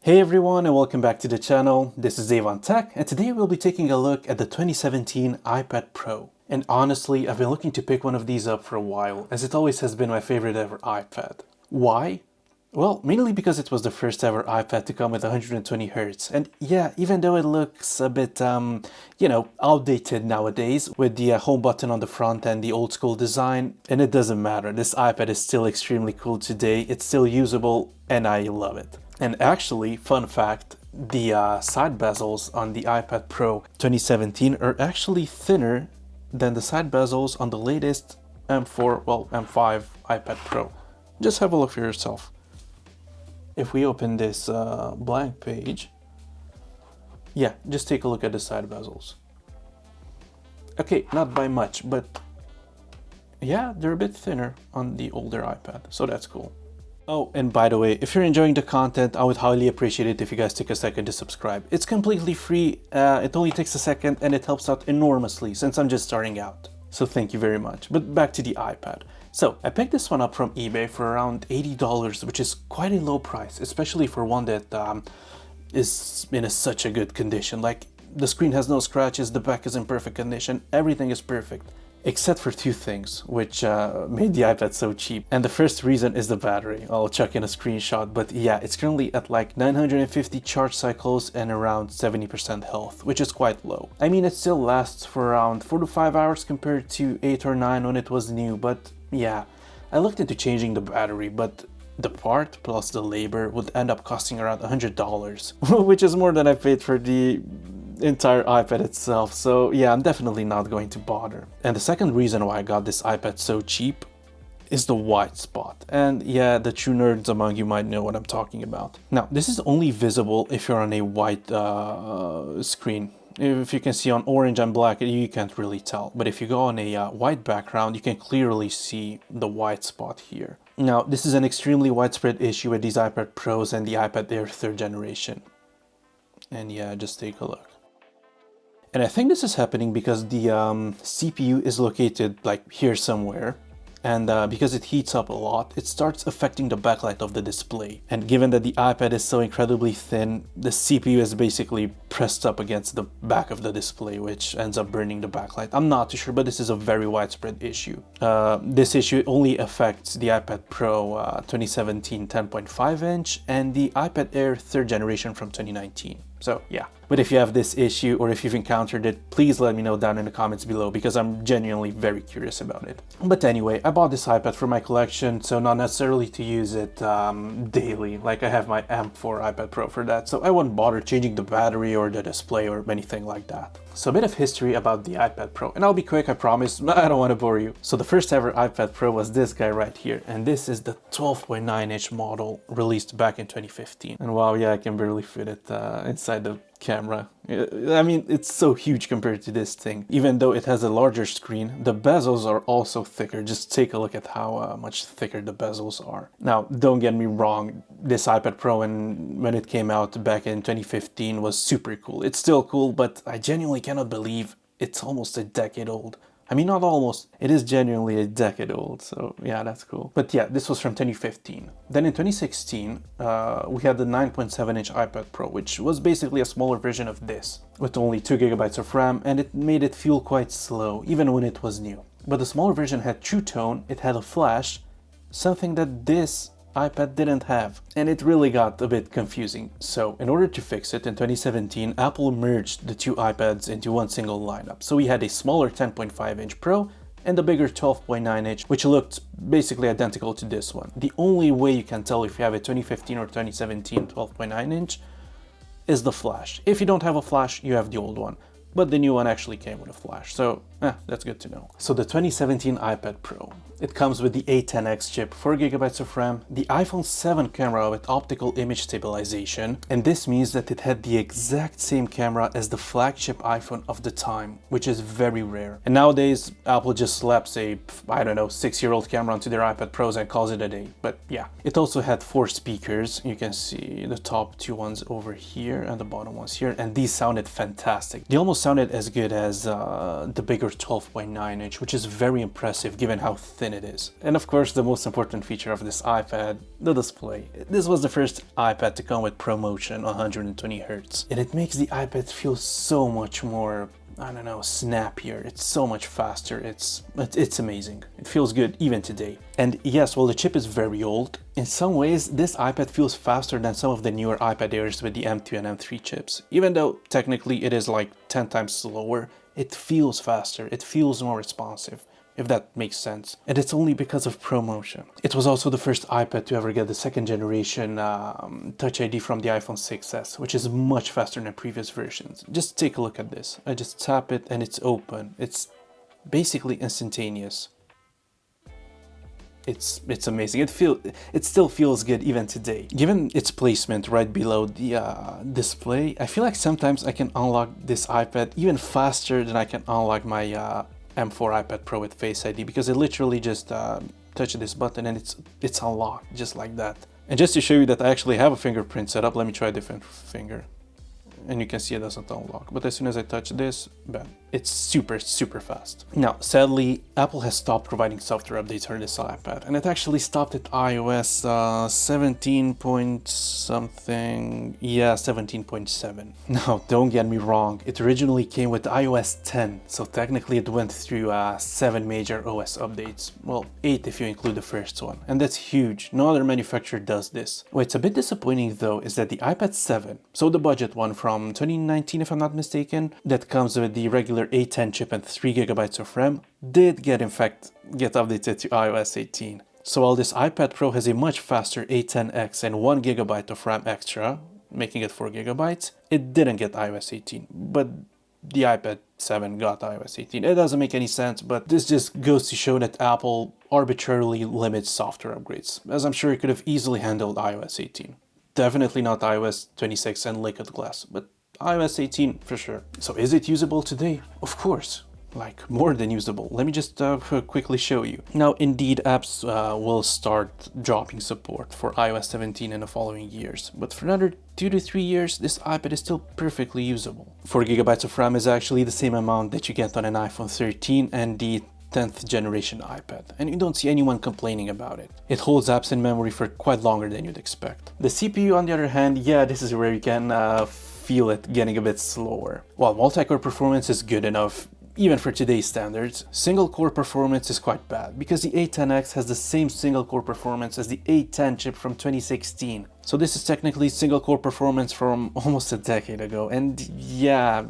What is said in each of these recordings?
Hey everyone and welcome back to the channel. This is Dave on Tech and today we'll be taking a look at the 2017 iPad Pro. And honestly, I've been looking to pick one of these up for a while as it always has been my favorite ever iPad. Why? Well, mainly because it was the first ever iPad to come with 120Hz. And yeah, even though it looks a bit, outdated nowadays with the home button on the front and the old school design, and it doesn't matter. This iPad is still extremely cool today. It's still usable and I love it. And actually, fun fact, the side bezels on the iPad Pro 2017 are actually thinner than the side bezels on the latest M5 iPad Pro. Just have a look for yourself. If we open this blank page, yeah, just take a look at the side bezels. Okay, not by much, but yeah, they're a bit thinner on the older iPad, so that's cool. Oh, and by the way, if you're enjoying the content, I would highly appreciate it if you guys take a second to subscribe. It's completely free, it only takes a second, and it helps out enormously since I'm just starting out. So thank you very much. But back to the iPad. So I picked this one up from eBay for around $80, which is quite a low price, especially for one that is in such a good condition. Like, the screen has no scratches, the back is in perfect condition, everything is perfect. Except for two things, which made the iPad so cheap. And the first reason is the battery. I'll chuck in a screenshot, but yeah, it's currently at like 950 charge cycles and around 70% health, which is quite low. I mean, it still lasts for around 4 to 5 hours compared to 8 or 9 when it was new, but yeah. I looked into changing the battery, but the part plus the labor would end up costing around $100, which is more than I paid for the entire iPad itself, so yeah, I'm definitely not going to bother. And the second reason why I got this iPad so cheap is the white spot. And yeah, the true nerds among you might know what I'm talking about. Now, this is only visible if you're on a white screen. If you can see on orange and black, you can't really tell. But if you go on a white background, you can clearly see the white spot here. Now, this is an extremely widespread issue with these iPad Pros and the iPad Air 3rd generation. And yeah, just take a look. And I think this is happening because the CPU is located like here somewhere, and because it heats up a lot, it starts affecting the backlight of the display. And given that the iPad is so incredibly thin, the CPU is basically pressed up against the back of the display, which ends up burning the backlight. I'm not too sure, but this is a very widespread issue. This issue only affects the iPad Pro 2017 10.5 inch and the iPad Air 3rd generation from 2019. So yeah, but if you have this issue or if you've encountered it, please let me know down in the comments below because I'm genuinely very curious about it. But anyway, I bought this iPad for my collection, so not necessarily to use it daily, like I have my M4 iPad Pro for that, so I wouldn't bother changing the battery or the display or anything like that. So a bit of history about the iPad Pro, and I'll be quick, I promise, I don't want to bore you. So the first ever iPad Pro was this guy right here, and this is the 12.9-inch model released back in 2015. And wow, yeah, I can barely fit it inside the camera. I mean, it's so huge compared to this thing. Even though it has a larger screen, the bezels are also thicker. Just take a look at how much thicker the bezels are. Now, don't get me wrong, this iPad Pro when it came out back in 2015 was super cool. It's still cool, but I genuinely cannot believe it's almost a decade old. I mean, not almost, it is genuinely a decade old, so yeah, that's cool. But yeah, this was from 2015. Then in 2016, we had the 9.7-inch iPad Pro, which was basically a smaller version of this, with only 2 GB of RAM, and it made it feel quite slow, even when it was new. But the smaller version had True Tone, it had a flash, something that this iPad didn't have, and it really got a bit confusing. So in order to fix it, in 2017, Apple merged the two iPads into one single lineup. So we had a smaller 10.5-inch Pro and a bigger 12.9-inch, which looked basically identical to this one. The only way you can tell if you have a 2015 or 2017 12.9-inch is the flash. If you don't have a flash, you have the old one. But the new one actually came with a flash, so that's good to know. So the 2017 iPad Pro, it comes with the A10X chip, 4 GB of RAM, the iPhone 7 camera with optical image stabilization, and this means that it had the exact same camera as the flagship iPhone of the time, which is very rare. And nowadays, Apple just slaps a, I don't know, 6-year-old camera onto their iPad Pros and calls it a day, but yeah. It also had 4 speakers, you can see the top 2 ones over here and the bottom ones here, and these sounded fantastic. They almost sounded as good as the bigger bigger 12.9 inch, which is very impressive given how thin it is. And of course, the most important feature of this iPad, the display. This was the first iPad to come with ProMotion 120 Hz, and it makes the iPad feel so much more, I don't know, snappier. It's so much faster. It's amazing. It feels good even today. And yes, while the chip is very old, in some ways this iPad feels faster than some of the newer iPad Airs with the M2 and M3 chips. Even though technically it is like 10 times slower, it feels faster. It feels more responsive, if that makes sense. And it's only because of ProMotion. It was also the first iPad to ever get the second generation Touch ID from the iPhone 6s, which is much faster than previous versions. Just take a look at this. I just tap it and it's open. It's basically instantaneous. It's amazing. It still feels good even today. Given its placement right below the display, I feel like sometimes I can unlock this iPad even faster than I can unlock my M4 iPad Pro with Face ID, because I literally just touch this button and it's unlocked just like that. And just to show you that I actually have a fingerprint set up, let me try a different finger. And you can see it doesn't unlock. But as soon as I touch this, bam, it's super fast. Now, sadly, Apple has stopped providing software updates for this iPad, and it actually stopped at iOS 17 point something, yeah, 17.7. Now, don't get me wrong, it originally came with iOS 10, so technically it went through 7 major OS updates. Well, 8 if you include the first one, and that's huge. No other manufacturer does this. What's a bit disappointing though is that the iPad 7, so the budget one from 2019 if I'm not mistaken, that comes with the regular A10 chip and 3GB of RAM, did get updated to iOS 18. So while this iPad Pro has a much faster A10X and 1GB of RAM extra, making it 4GB, it didn't get iOS 18, but the iPad 7 got iOS 18. It doesn't make any sense, but this just goes to show that Apple arbitrarily limits software upgrades, as I'm sure it could have easily handled iOS 18. Definitely not iOS 26 and Liquid Glass, but iOS 18 for sure. So is it usable today? Of course, like more than usable. Let me just quickly show you. Now, indeed, apps will start dropping support for iOS 17 in the following years, but for another 2 to 3 years, this iPad is still perfectly usable. 4GB of RAM is actually the same amount that you get on an iPhone 13 and the 10th generation iPad, and you don't see anyone complaining about it. It holds apps in memory for quite longer than you'd expect. The CPU, on the other hand, yeah, this is where you can feel it getting a bit slower. While multi-core performance is good enough, even for today's standards, single-core performance is quite bad, because the A10X has the same single-core performance as the A10 chip from 2016. So this is technically single-core performance from almost a decade ago, and yeah,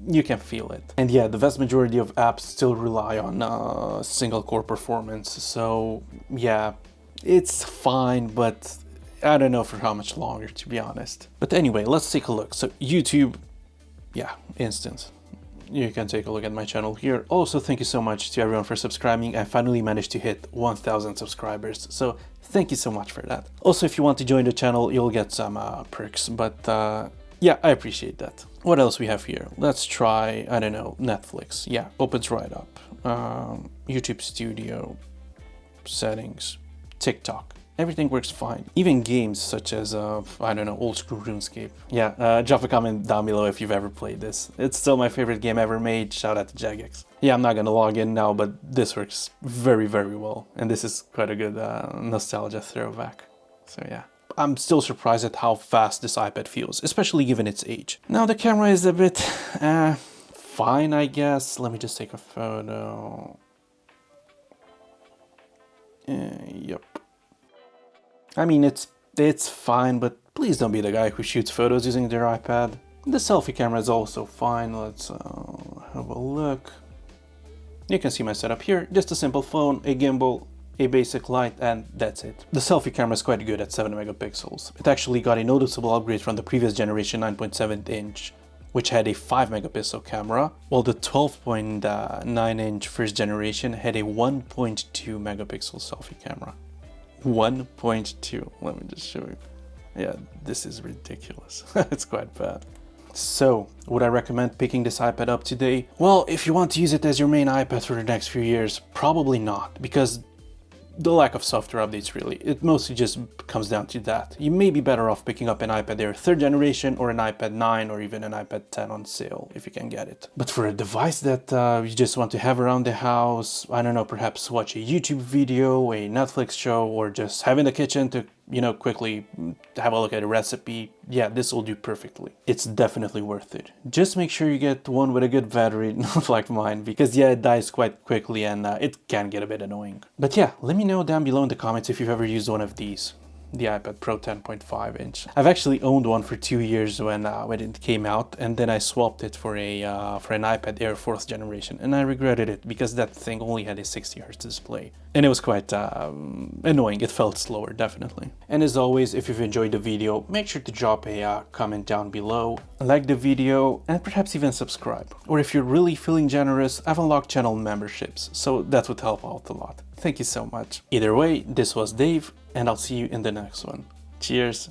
you can feel it. And yeah, the vast majority of apps still rely on single core performance, so yeah, it's fine, but I don't know for how much longer, to be honest. But anyway, let's take a look. So YouTube, yeah, instant. You can take a look at my channel here. Also, thank you so much to everyone for subscribing. I finally managed to hit 1,000 subscribers, so thank you so much for that. Also, if you want to join the channel, you'll get some perks, but yeah, I appreciate that. What else we have here? Let's try, I don't know, Netflix. Yeah, opens right up. YouTube Studio, settings, TikTok. Everything works fine. Even games such as, I don't know, old school RuneScape. Yeah, drop a comment down below if you've ever played this. It's still my favorite game ever made. Shout out to Jagex. Yeah, I'm not gonna log in now, but this works very well. And this is quite a good nostalgia throwback. So yeah. I'm still surprised at how fast this iPad feels, especially given its age. Now the camera is a bit fine, I guess. Let me just take a photo. Yep. I mean, it's fine, but please don't be the guy who shoots photos using their iPad. The selfie camera is also fine. Let's have a look. You can see my setup here. Just a simple phone, a gimbal, a basic light, and that's it. The selfie camera is quite good at 7 megapixels. It actually got a noticeable upgrade from the previous generation 9.7 inch, which had a 5 megapixel camera, while the 12.9 inch first generation had a 1.2 megapixel selfie camera. 1.2, let me just show you. Yeah, this is ridiculous. It's quite bad. So, would I recommend picking this iPad up today? Well, if you want to use it as your main iPad for the next few years, probably not, because the lack of software updates really. It mostly just comes down to that. You may be better off picking up an iPad Air 3rd generation or an iPad 9 or even an iPad 10 on sale if you can get it. But for a device that you just want to have around the house, I don't know, perhaps watch a YouTube video, a Netflix show, or just have in the kitchen to, you know, quickly have a look at a recipe, yeah, this will do perfectly. It's definitely worth it. Just make sure you get one with a good battery, not like mine, because yeah, it dies quite quickly and it can get a bit annoying. But yeah, let me know down below in the comments if you've ever used one of these. The iPad Pro 10.5 inch. I've actually owned one for 2 years when it came out, and then I swapped it for an iPad Air 4th generation, and I regretted it because that thing only had a 60Hz display, and it was quite annoying. It felt slower, definitely. And as always, if you've enjoyed the video, make sure to drop a comment down below, like the video, and perhaps even subscribe. Or if you're really feeling generous, I've unlocked channel memberships, so that would help out a lot. Thank you so much. Either way, this was Dave, and I'll see you in the next one. Cheers!